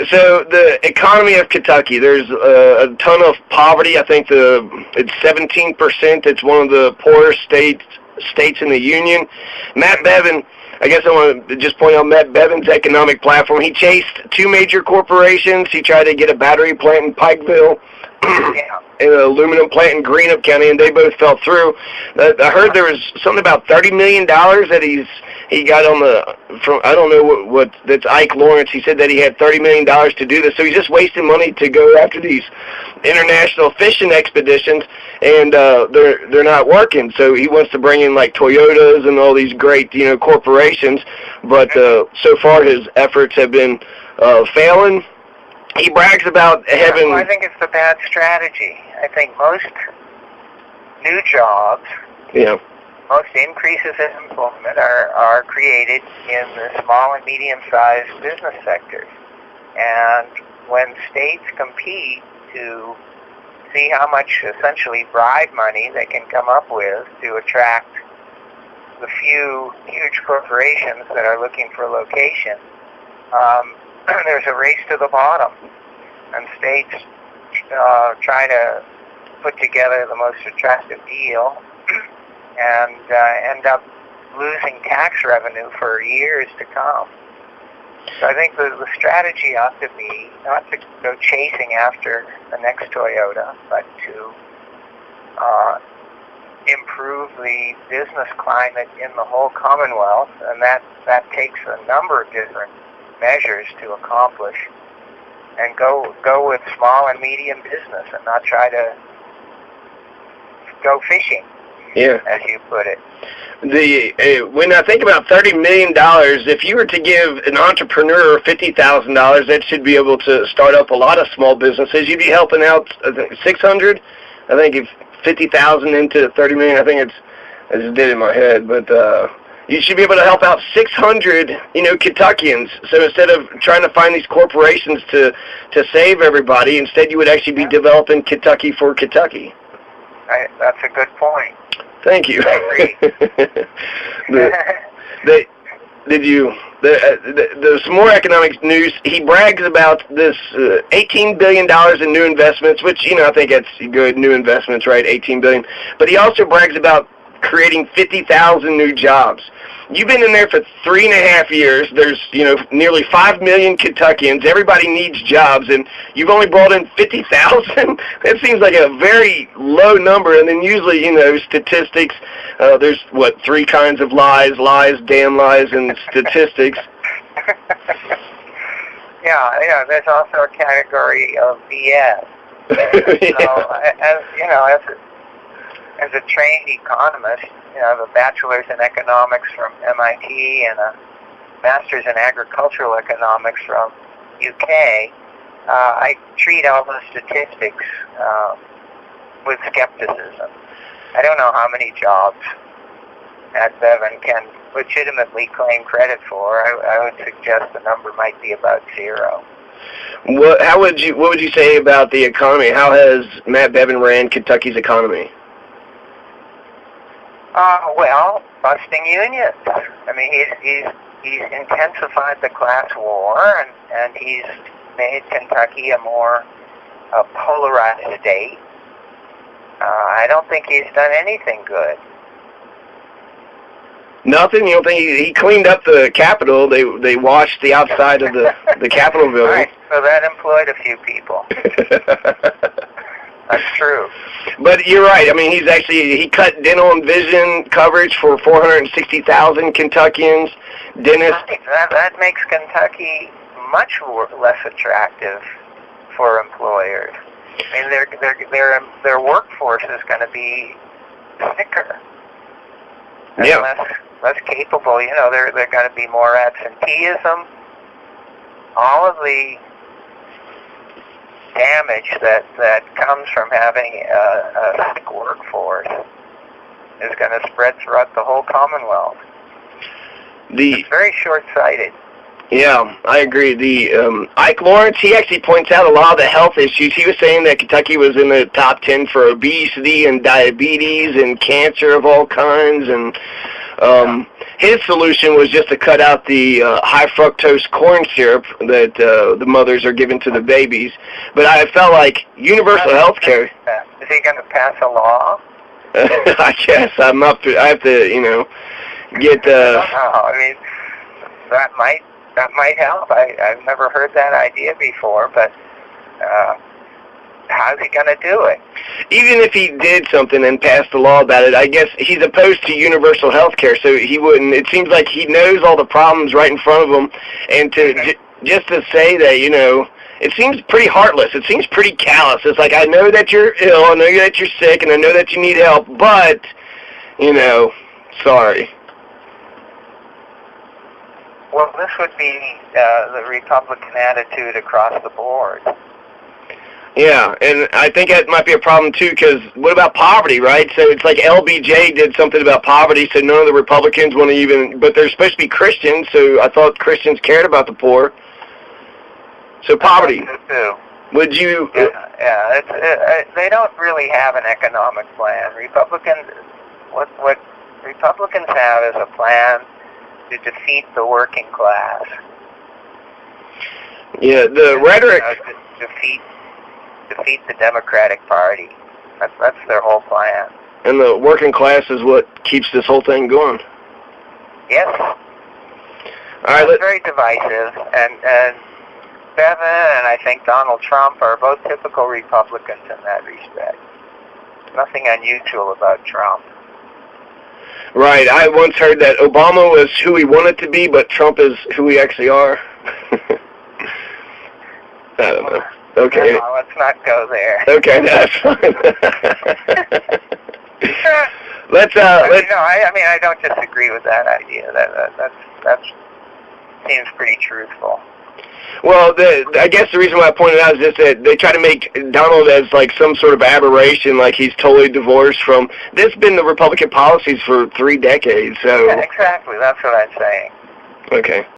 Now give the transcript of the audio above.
So the economy of Kentucky, there's a ton of poverty. I think it's 17%. It's one of the poorest states in the union. Matt Bevin, I guess I want to just point out Matt Bevin's economic platform. He chased two major corporations. He tried to get a battery plant in Pikeville and an aluminum plant in Greenup County, and they both fell through. I heard there was something about $30 million that he got from I don't know what that's Ike Lawrence. He said that he had $30 million to do this, so he's just wasting money to go after these international fishing expeditions, and they're not working. So he wants to bring in like Toyotas and all these great corporations, but so far his efforts have been failing. He brags about having. Well, I think it's a bad strategy. I think most new jobs, most increases in employment are created in the small and medium-sized business sectors. And when states compete to see how much essentially bribe money they can come up with to attract the few huge corporations that are looking for location, there's a race to the bottom, and states try to put together the most attractive deal and end up losing tax revenue for years to come. So I think the strategy ought to be not to go chasing after the next Toyota, but to improve the business climate in the whole Commonwealth, and that takes a number of different measures to accomplish, and go with small and medium business and not try to go fishing, as you put it. When I think about $30 million, if you were to give an entrepreneur $50,000, that should be able to start up a lot of small businesses. You'd be helping out 600. I think if 50,000 into 30 million, I think I just did it in my head, but you should be able to help out 600, Kentuckians. So instead of trying to find these corporations to save everybody, instead you would actually be developing Kentucky for Kentucky. That's a good point. Thank you. I agree. There's some more economic news. He brags about this $18 billion in new investments, which, I think that's good, new investments, right, $18 billion. But he also brags about creating 50,000 new jobs. You've been in there for 3.5 years. There's, nearly 5 million Kentuckians. Everybody needs jobs, and you've only brought in 50,000? That seems like a very low number. And then usually, statistics, there's, 3 kinds of lies, damn lies, and statistics. Yeah, there's also a category of BS. As a trained economist, I have a bachelor's in economics from MIT and a master's in agricultural economics from UK. I treat all the statistics with skepticism. I don't know how many jobs Matt Bevin can legitimately claim credit for. I would suggest the number might be about 0. What would you say about the economy? How has Matt Bevin ran Kentucky's economy? Well, busting unions. I mean, he's intensified the class war, and he's made Kentucky a more polarized state. I don't think he's done anything good. Nothing? You don't think he cleaned up the Capitol? They washed the outside of the Capitol building. Right, so that employed a few people. That's true. But you're right. I mean, he cut dental and vision coverage for 460,000 Kentuckians. Dentists. That makes Kentucky much less attractive for employers. I mean, their workforce is going to be thicker. Yeah. Less capable. They're going to be more absenteeism. All of the damage that comes from having a sick workforce is going to spread throughout the whole Commonwealth. It's very short-sighted. Yeah, I agree. Ike Lawrence, he actually points out a lot of the health issues. He was saying that Kentucky was in the top 10 for obesity and diabetes and cancer of all kinds, and his solution was just to cut out the high fructose corn syrup that the mothers are giving to the babies. But I felt like universal health care. Is he going to pass a law? I guess I'm up to. I have to, get. I mean, that might help. I've never heard that idea before, but how's he going to do it? Even if he did something and passed a law about it, I guess he's opposed to universal health care, so he wouldn't. It seems like he knows all the problems right in front of him, and to just to say that, it seems pretty heartless. It seems pretty callous. It's like, I know that you're ill, I know that you're sick, and I know that you need help, but, sorry. Well, this would be the Republican attitude across the board. Yeah, and I think that might be a problem, too, because what about poverty, right? So it's like LBJ did something about poverty, so none of the Republicans want to even, but they're supposed to be Christians, so I thought Christians cared about the poor. So poverty. Would you? They don't really have an economic plan. What Republicans have is a plan to defeat the working class. Yeah, the rhetoric. Defeat the Democratic Party. That's their whole plan. And the working class is what keeps this whole thing going. Yes. All right. It's very divisive, and Bevin and I think Donald Trump are both typical Republicans in that respect. Nothing unusual about Trump. Right. I once heard that Obama was who he wanted to be, but Trump is who we actually are. I don't know. Okay. No, let's not go there. Okay, that's fine. let's. I don't disagree with that idea. That seems pretty truthful. Well, I guess the reason why I pointed out is just that they try to make Donald as like some sort of aberration, like he's totally divorced from. This has been the Republican policies for 3 decades. So. Yeah, exactly. That's what I'm saying. Okay.